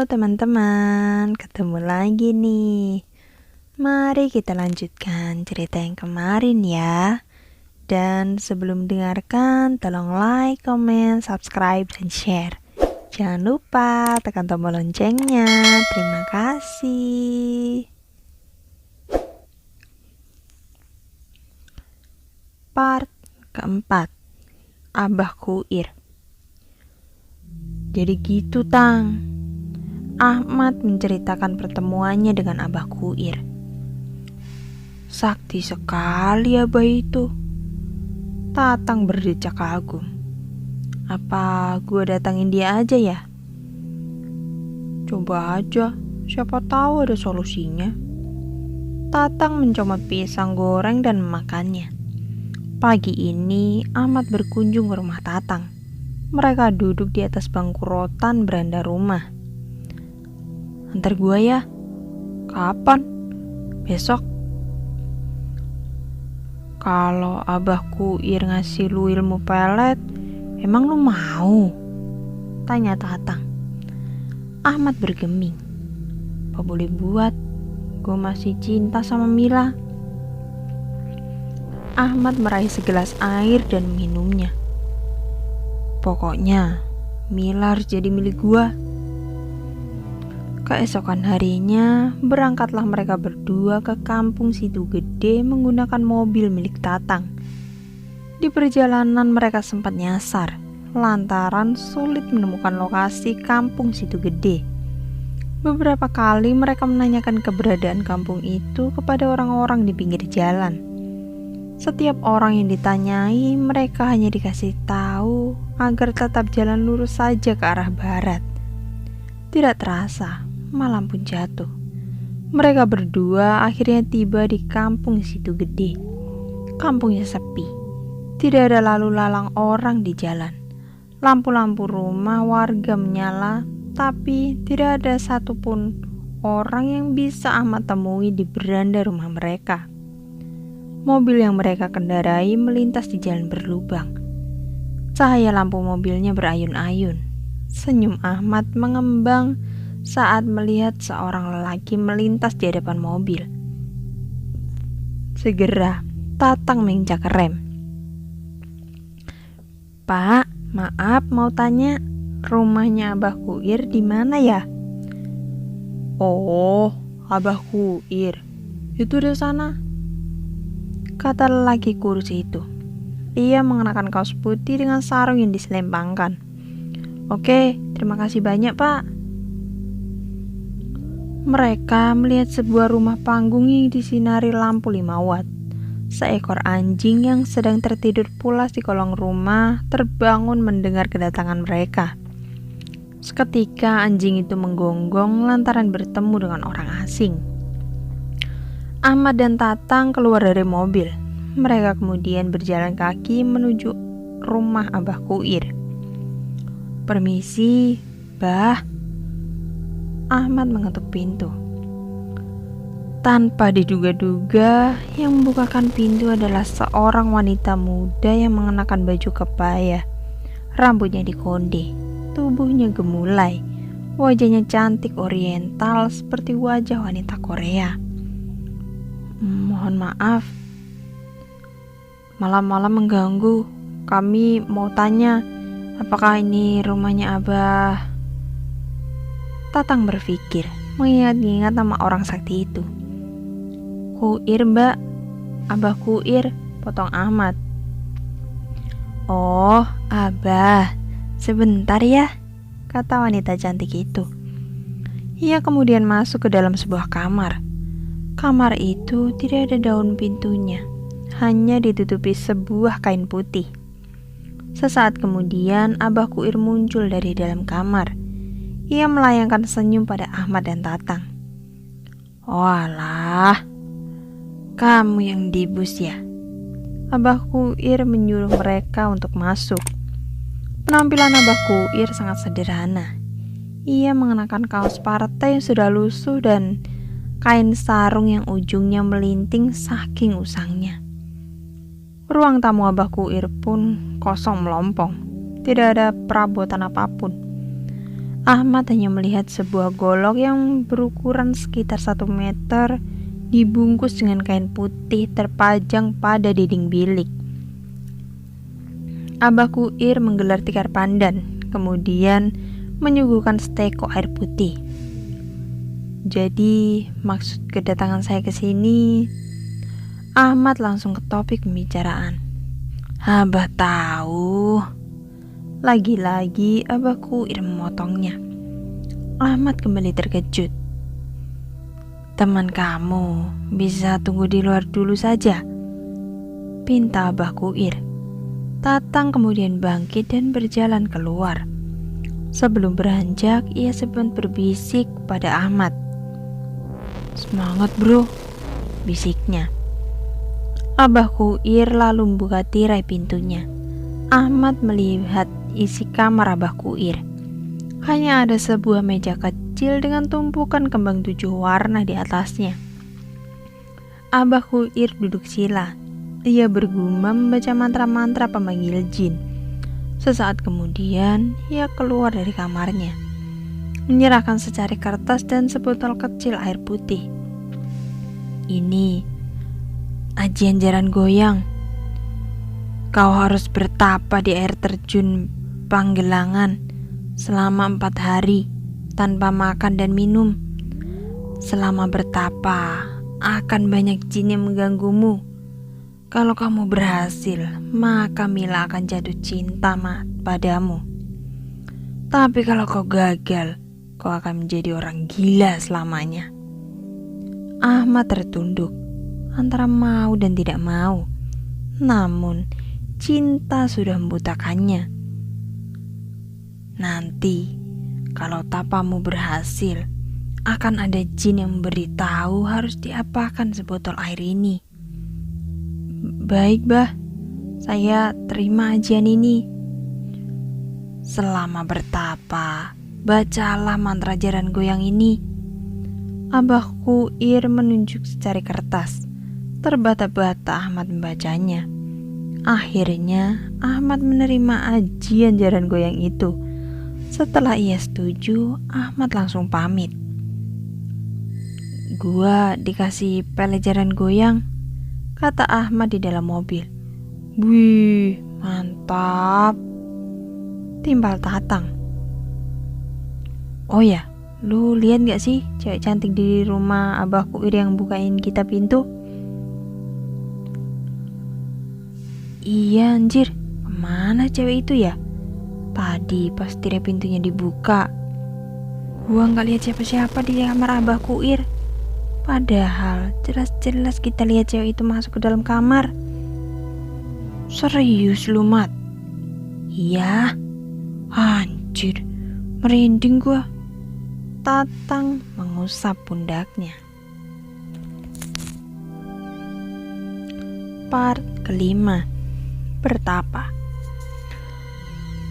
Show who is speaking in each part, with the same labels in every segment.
Speaker 1: teman-teman, ketemu lagi nih. Mari kita lanjutkan cerita yang kemarin ya. Dan sebelum dengarkan, tolong like, comment, subscribe, dan share. Jangan lupa tekan tombol loncengnya. Terima kasih. Part keempat, Abah Kuir. Jadi gitu, Tang. Ahmad menceritakan pertemuannya dengan Abah Kuir. Sakti sekali Abah itu. Tatang berdecak kagum. Apa gue datangin dia aja ya? Coba aja, siapa tahu ada solusinya. Tatang mencomot pisang goreng dan memakannya. Pagi ini Ahmad berkunjung ke rumah Tatang. Mereka duduk di atas bangku rotan beranda rumah. Antar gua ya. Kapan? Besok. Kalau Abah Kuir ngasih lu ilmu pelet, emang lu mau? Tanya Tatang. Ahmad bergeming. Apa boleh buat? Gua masih cinta sama Mila. Ahmad meraih segelas air dan meminumnya. Pokoknya, Mila harus jadi milik gua. Keesokan harinya, berangkatlah mereka berdua ke kampung Situ Gede menggunakan mobil milik Tatang. Di perjalanan mereka sempat nyasar, lantaran sulit menemukan lokasi kampung Situ Gede. Beberapa kali mereka menanyakan keberadaan kampung itu kepada orang-orang di pinggir jalan. Setiap orang yang ditanyai, mereka hanya dikasih tahu agar tetap jalan lurus saja ke arah barat. Tidak terasa, malam pun jatuh. Mereka berdua akhirnya tiba di kampung Situ Gede. Kampungnya sepi. Tidak ada lalu lalang orang di jalan. Lampu-lampu rumah warga menyala, tapi tidak ada satupun orang yang bisa Ahmad temui di beranda rumah mereka. Mobil yang mereka kendarai melintas di jalan berlubang. Cahaya lampu mobilnya berayun-ayun. Senyum Ahmad mengembang saat melihat seorang lelaki melintas di hadapan mobil. Segera, Tatang menginjak rem. Pak, maaf mau tanya, rumahnya Abah Kuir di mana ya? Oh, Abah Kuir, itu di sana, kata lelaki kurus itu. Ia mengenakan kaos putih dengan sarung yang diselempangkan. Oke, terima kasih banyak, Pak. Mereka melihat sebuah rumah panggung yang disinari lampu 5 watt. Seekor anjing yang sedang tertidur pulas di kolong rumah terbangun mendengar kedatangan mereka. Seketika anjing itu menggonggong lantaran bertemu dengan orang asing. Ahmad dan Tatang keluar dari mobil. Mereka kemudian berjalan kaki menuju rumah Abah Kuir. Permisi, Bah. Ahmad mengetuk pintu. Tanpa diduga-duga, yang membukakan pintu adalah seorang wanita muda yang mengenakan baju kebaya. Rambutnya dikonde, tubuhnya gemulai, wajahnya cantik oriental seperti wajah wanita Korea. Mohon maaf, malam-malam mengganggu. Kami mau tanya, apakah ini rumahnya Abah? Tatang berpikir, mengingat-ingat nama orang sakti itu. Kuir, Mbak. Abah Kuir, potong Ahmad. Oh, Abah, sebentar ya, kata wanita cantik itu. Ia kemudian masuk ke dalam sebuah kamar. Kamar itu tidak ada daun pintunya, hanya ditutupi sebuah kain putih. Sesaat kemudian Abah Kuir muncul dari dalam kamar. Ia melayangkan senyum pada Ahmad dan Tatang. Walah, kamu yang dibus ya? Abah Kuir menyuruh mereka untuk masuk. Penampilan Abah Kuir sangat sederhana. Ia mengenakan kaos partai yang sudah lusuh dan kain sarung yang ujungnya melinting saking usangnya. Ruang tamu Abah Kuir pun kosong melompong. Tidak ada perabotan apapun. Ahmad hanya melihat sebuah golok yang berukuran sekitar 1 meter dibungkus dengan kain putih terpajang pada dinding bilik. Abah Kuir menggelar tikar pandan, kemudian menyuguhkan seteko air putih. Jadi, maksud kedatangan saya ke sini, Ahmad langsung ke topik pembicaraan. Abah tahu. Lagi-lagi Abah Kuir memotongnya. Ahmad kembali terkejut. Teman kamu bisa tunggu di luar dulu saja, pinta Abah Kuir. Tatang kemudian bangkit dan berjalan keluar. Sebelum beranjak, ia sempat berbisik pada Ahmad. Semangat bro, bisiknya. Abah Kuir lalu membuka tirai pintunya. Ahmad melihat isi kamar Abah Kuir. Hanya ada sebuah meja kecil dengan tumpukan kembang 7 warna di atasnya. Abah Kuir duduk sila. Ia bergumam membaca mantra-mantra pemanggil jin. Sesaat kemudian, ia keluar dari kamarnya, menyerahkan secari kertas dan sebotol kecil air putih. Ini ajian jaran goyang. Kau harus bertapa di air terjun Panggelangan selama 4 hari tanpa makan dan minum. Selama bertapa, akan banyak jin yang mengganggumu. Kalau kamu berhasil, maka Mila akan jatuh cinta padamu. Tapi kalau kau gagal, kau akan menjadi orang gila selamanya. Ahmad tertunduk antara mau dan tidak mau. Namun, cinta sudah membutakannya. Nanti, kalau tapamu berhasil, akan ada jin yang memberitahu harus diapakan sebotol air ini. Baik, Bah. Saya terima ajian ini. Selama bertapa, bacalah mantra jaran goyang ini. Abah Kuir menunjuk secari kertas. Terbata-bata Ahmad membacanya. Akhirnya, Ahmad menerima ajian jaran goyang itu. Setelah ia setuju, Ahmad langsung pamit. Gua dikasih pelet jaran goyang, kata Ahmad di dalam mobil. Wih, mantap, timbal Tatang. Oh ya, lu lihat gak sih cewek cantik di rumah Abah Kuir yang bukain kita pintu? Iya anjir, kemana cewek itu ya? Tadi pas tirai pintunya dibuka, gua gak lihat siapa-siapa di kamar Abah Kuir. Padahal jelas-jelas kita lihat cewek itu masuk ke dalam kamar. Serius lu, Mat? Iya. Anjir, merinding gua. Tatang mengusap pundaknya. Part kelima, bertapa.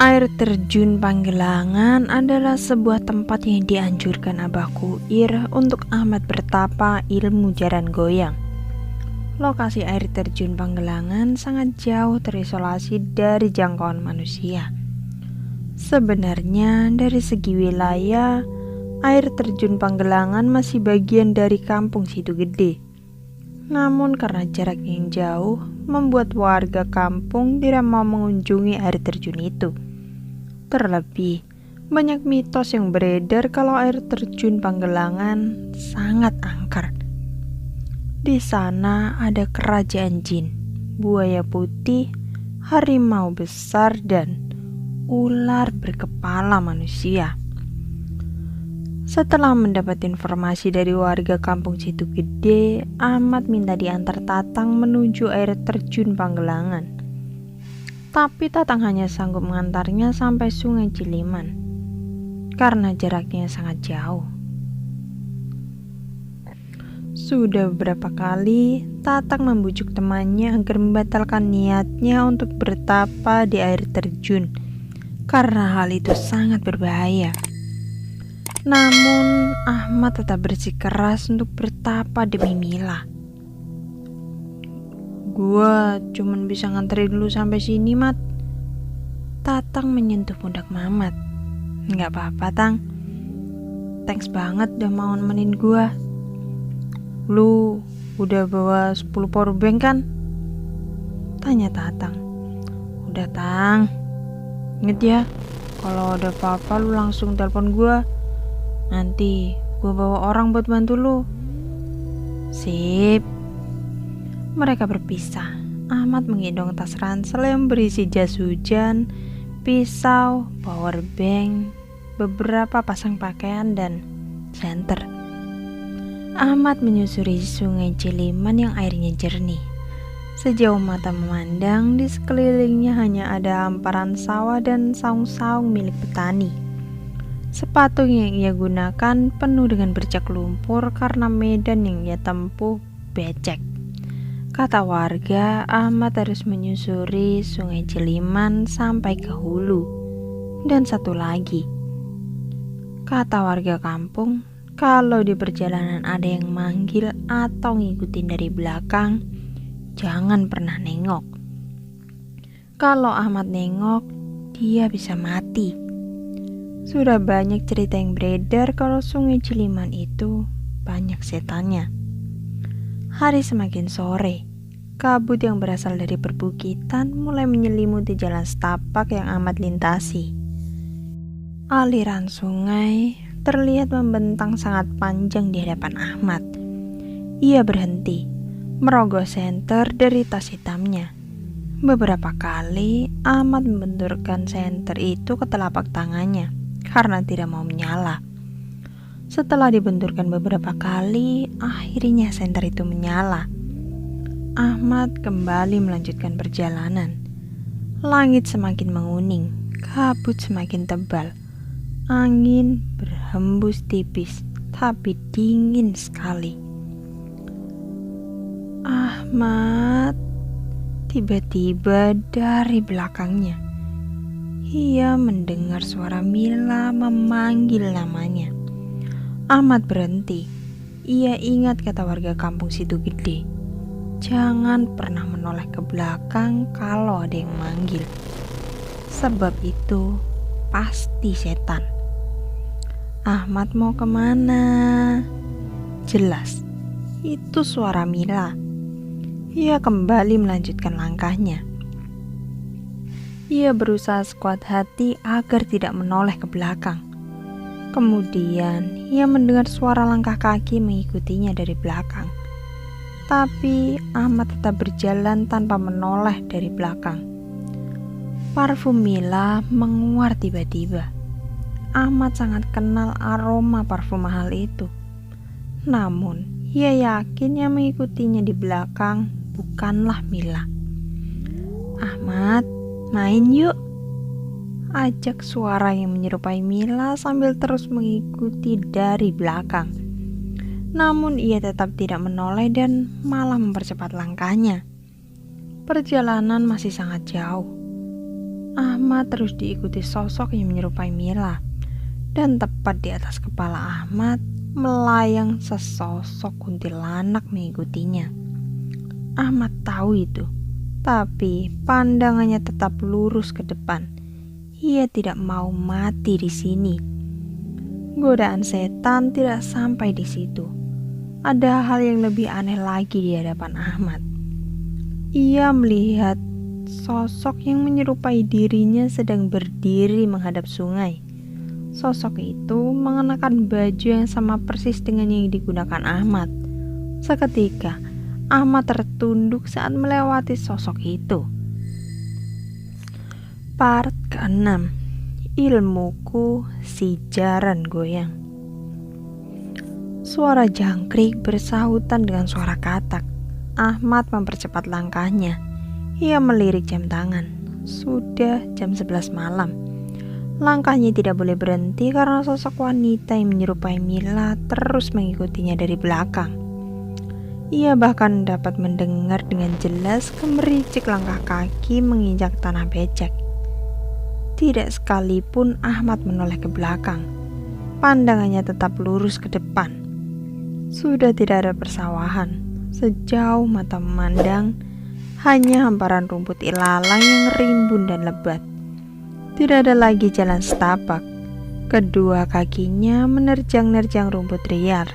Speaker 1: Air terjun Panggelangan adalah sebuah tempat yang dianjurkan Abah Kuir untuk Ahmad bertapa ilmu jaran goyang. Lokasi air terjun Panggelangan sangat jauh terisolasi dari jangkauan manusia. Sebenarnya dari segi wilayah, air terjun Panggelangan masih bagian dari kampung Situgede. Namun karena jarak yang jauh, membuat warga kampung tidak mau mengunjungi air terjun itu. Terlebih, banyak mitos yang beredar kalau air terjun Panggelangan sangat angker. Di sana ada kerajaan jin, buaya putih, harimau besar, dan ular berkepala manusia. Setelah mendapat informasi dari warga kampung Situgede, Ahmad minta diantar Tatang menuju air terjun Panggelangan. Tapi Tatang hanya sanggup mengantarnya sampai Sungai Ciliman karena jaraknya sangat jauh. Sudah beberapa kali Tatang membujuk temannya agar membatalkan niatnya untuk bertapa di air terjun karena hal itu sangat berbahaya. Namun Ahmad tetap bersikeras untuk bertapa demi Mila. Gua cuman bisa nganterin lu sampai sini, Mat. Tatang menyentuh pundak Mamat. Nggak apa-apa, Tang. Thanks banget udah mau nemenin gua. Lu udah bawa 10 powerbank kan? Tanya Tatang. Udah Tang. Ingat ya, kalau ada apa-apa lu langsung telepon gua. Nanti gua bawa orang buat bantu lu. Sip. Mereka berpisah. Ahmad menggendong tas ransel yang berisi jas hujan, pisau, powerbank, beberapa pasang pakaian, dan senter. Ahmad menyusuri sungai Ciliman yang airnya jernih. Sejauh mata memandang, di sekelilingnya hanya ada hamparan sawah dan saung-saung milik petani. Sepatu yang ia gunakan penuh dengan bercak lumpur karena medan yang ia tempuh becek. Kata warga, Ahmad harus menyusuri sungai Ciliman sampai ke hulu. Dan satu lagi, kata warga kampung, kalau di perjalanan ada yang manggil atau ngikutin dari belakang, jangan pernah nengok. Kalau Ahmad nengok, dia bisa mati. Sudah banyak cerita yang beredar kalau sungai Ciliman itu banyak setannya. Hari semakin sore, kabut yang berasal dari perbukitan mulai menyelimuti jalan setapak yang Ahmad lintasi. Aliran sungai terlihat membentang sangat panjang di hadapan Ahmad. Ia berhenti, merogoh senter dari tas hitamnya. Beberapa kali Ahmad membenturkan senter itu ke telapak tangannya karena tidak mau menyala. Setelah dibenturkan beberapa kali, akhirnya senter itu menyala. Ahmad kembali melanjutkan perjalanan. Langit semakin menguning, kabut semakin tebal. Angin berhembus tipis, tapi dingin sekali. Ahmad, tiba-tiba dari belakangnya, ia mendengar suara Mila memanggil namanya. Ahmad berhenti. Ia ingat kata warga kampung situ gede. Jangan pernah menoleh ke belakang kalau ada yang manggil. Sebab itu pasti setan. Ahmad mau kemana? Jelas, itu suara Mila. Ia kembali melanjutkan langkahnya. Ia berusaha sekuat hati agar tidak menoleh ke belakang. Kemudian ia mendengar suara langkah kaki mengikutinya dari belakang. Tapi Ahmad tetap berjalan tanpa menoleh dari belakang. Parfum Mila menguar tiba-tiba. Ahmad sangat kenal aroma parfum mahal itu. Namun ia yakin yang mengikutinya di belakang bukanlah Mila. Ahmad, main yuk, ajak suara yang menyerupai Mila sambil terus mengikuti dari belakang. Namun ia tetap tidak menoleh dan malah mempercepat langkahnya. Perjalanan masih sangat jauh. Ahmad terus diikuti sosok yang menyerupai Mila. Dan tepat di atas kepala Ahmad melayang sesosok kuntilanak mengikutinya. Ahmad tahu itu, tapi pandangannya tetap lurus ke depan. Ia tidak mau mati di sini. Godaan setan tidak sampai di situ. Ada hal yang lebih aneh lagi di hadapan Ahmad. Ia melihat sosok yang menyerupai dirinya sedang berdiri menghadap sungai. Sosok itu mengenakan baju yang sama persis dengan yang digunakan Ahmad. Seketika, Ahmad tertunduk saat melewati sosok itu. Part ke-6. Ilmuku si jaran goyang. Suara jangkrik bersahutan dengan suara katak. Ahmad mempercepat langkahnya. Ia melirik jam tangan. Sudah jam 11 malam. Langkahnya tidak boleh berhenti karena sosok wanita yang menyerupai Mila terus mengikutinya dari belakang. Ia bahkan dapat mendengar dengan jelas gemericik langkah kaki menginjak tanah becek. Tidak sekalipun Ahmad menoleh ke belakang. Pandangannya tetap lurus ke depan. Sudah tidak ada persawahan. Sejauh mata memandang, hanya hamparan rumput ilalang yang rimbun dan lebat. Tidak ada lagi jalan setapak. Kedua kakinya menerjang-nerjang rumput liar.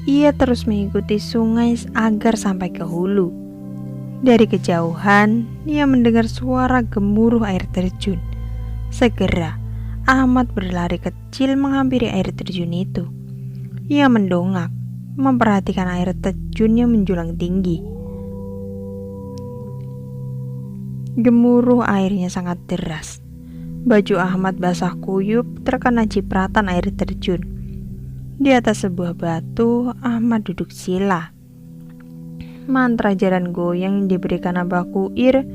Speaker 1: Ia terus mengikuti sungai agar sampai ke hulu. Dari kejauhan, ia mendengar suara gemuruh air terjun. Segera, Ahmad berlari kecil menghampiri air terjun itu. Ia mendongak, memperhatikan air terjun yang menjulang tinggi. Gemuruh airnya sangat deras. Baju Ahmad basah kuyup terkena cipratan air terjun. Di atas sebuah batu, Ahmad duduk sila. Mantra jaran goyang yang diberikan Abah Kuir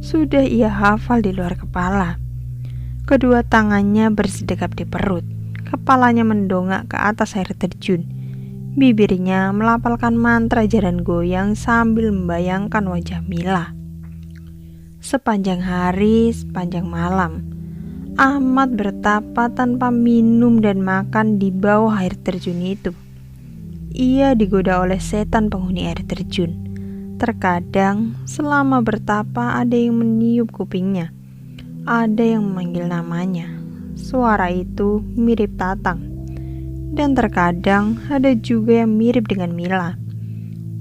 Speaker 1: sudah ia hafal di luar kepala. Kedua tangannya bersedekap di perut. Kepalanya mendongak ke atas air terjun. Bibirnya melafalkan mantra jaran goyang sambil membayangkan wajah Mila. Sepanjang hari, sepanjang malam, Ahmad bertapa tanpa minum dan makan di bawah air terjun itu. Ia digoda oleh setan penghuni air terjun. Terkadang selama bertapa ada yang meniup kupingnya, ada yang memanggil namanya. Suara itu mirip Tatang. Dan terkadang ada juga yang mirip dengan Mila.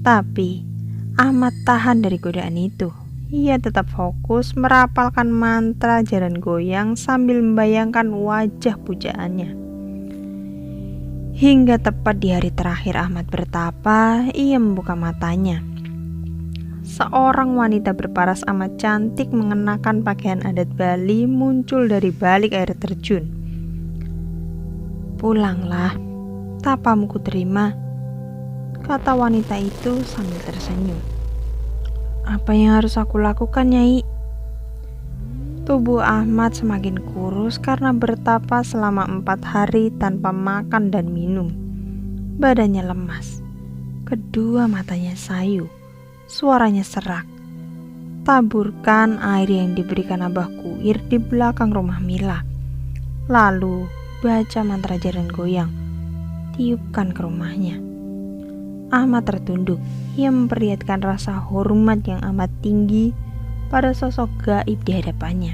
Speaker 1: Tapi Ahmad tahan dari godaan itu. Ia tetap fokus merapalkan mantra jaran goyang sambil membayangkan wajah pujaannya. Hingga tepat di hari terakhir Ahmad bertapa, ia membuka matanya. Seorang wanita berparas amat cantik mengenakan pakaian adat Bali muncul dari balik air terjun. "Pulanglah, tapamu kuterima," kata wanita itu sambil tersenyum. "Apa yang harus aku lakukan, Nyai?" Tubuh Ahmad semakin kurus karena bertapa selama 4 hari tanpa makan dan minum. Badannya lemas. Kedua matanya sayu. Suaranya serak. Taburkan air yang diberikan Abah Kuir di belakang rumah Mila. Lalu baca mantra jaran goyang. Tiupkan ke rumahnya. Ahmad tertunduk. Ia memperlihatkan rasa hormat yang amat tinggi pada sosok gaib di hadapannya.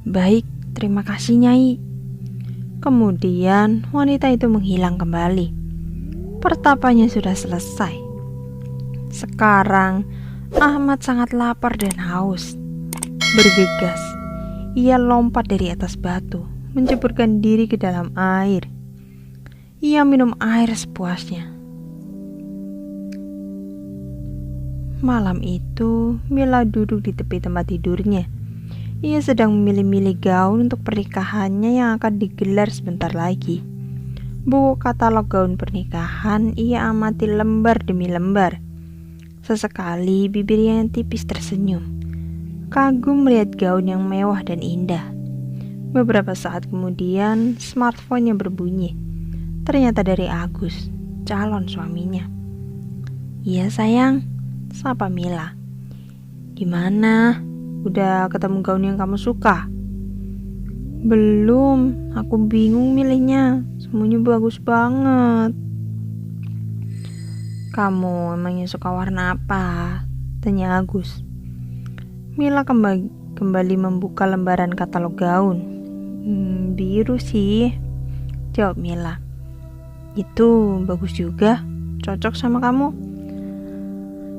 Speaker 1: "Baik, terima kasih, Nyai." Kemudian wanita itu menghilang kembali. Pertapanya sudah selesai. Sekarang Ahmad sangat lapar dan haus. Bergegas, ia lompat dari atas batu, menceburkan diri ke dalam air. Ia minum air sepuasnya. Malam itu, Mila duduk di tepi tempat tidurnya. Ia sedang memilih-milih gaun untuk pernikahannya yang akan digelar sebentar lagi. Buku katalog gaun pernikahan ia amati lembar demi lembar. Sesekali bibirnya yang tipis tersenyum, kagum melihat gaun yang mewah dan indah. Beberapa saat kemudian, smartphone-nya berbunyi. Ternyata dari Agus, calon suaminya. "Iya sayang," sapa Mila. "Gimana? Udah ketemu gaun yang kamu suka?" "Belum, aku bingung milihnya. Semuanya bagus banget." "Kamu emangnya suka warna apa?" tanya Agus. Mila kembali membuka lembaran katalog gaun. Biru sih," jawab Mila. "Itu bagus juga, cocok sama kamu."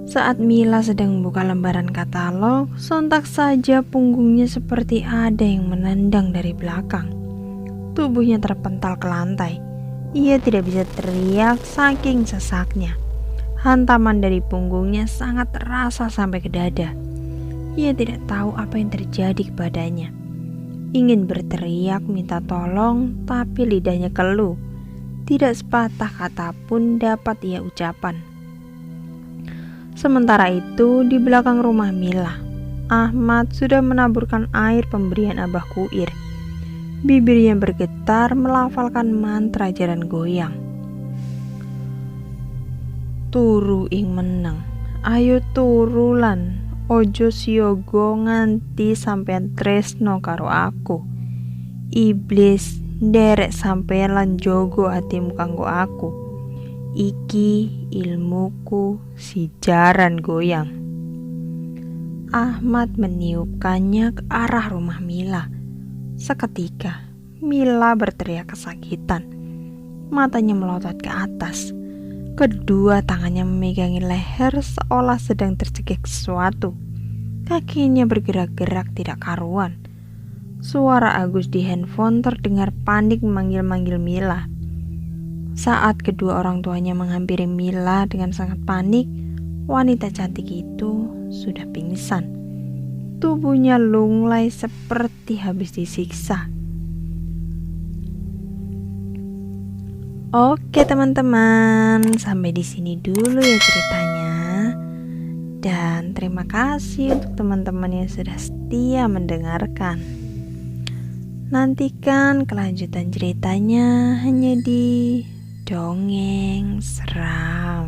Speaker 1: Saat Mila sedang membuka lembaran katalog, sontak saja punggungnya seperti ada yang menendang dari belakang. Tubuhnya terpental ke lantai. Ia tidak bisa teriak saking sesaknya. Hantaman dari punggungnya sangat terasa sampai ke dada. Ia tidak tahu apa yang terjadi kepadanya. Ingin berteriak minta tolong, tapi lidahnya keluh. Tidak sepatah kata pun dapat ia ucapan. Sementara itu, di belakang rumah Mila, Ahmad sudah menaburkan air pemberian Abah Kuir. Bibirnya bergetar melafalkan mantra jaran goyang. "Turu ing meneng, ayo turulan, ojo siyogo nganti sampean tresno karo aku. Iblis nderek sampean lan jogo atimu kanggo aku. Iki ilmuku si jaran goyang." Ahmad meniupkannya ke arah rumah Mila. Seketika Mila berteriak kesakitan. Matanya melotot ke atas. Kedua tangannya memegangi leher seolah sedang tercekik sesuatu. Kakinya bergerak-gerak tidak karuan. Suara Agus di handphone terdengar panik memanggil-manggil Mila. Saat kedua orang tuanya menghampiri Mila dengan sangat panik, wanita cantik itu sudah pingsan. Tubuhnya lunglai seperti habis disiksa. Oke teman-teman, sampai di sini dulu ya ceritanya. Dan terima kasih untuk teman-teman yang sudah setia mendengarkan. Nantikan kelanjutan ceritanya hanya di Dongeng Seram.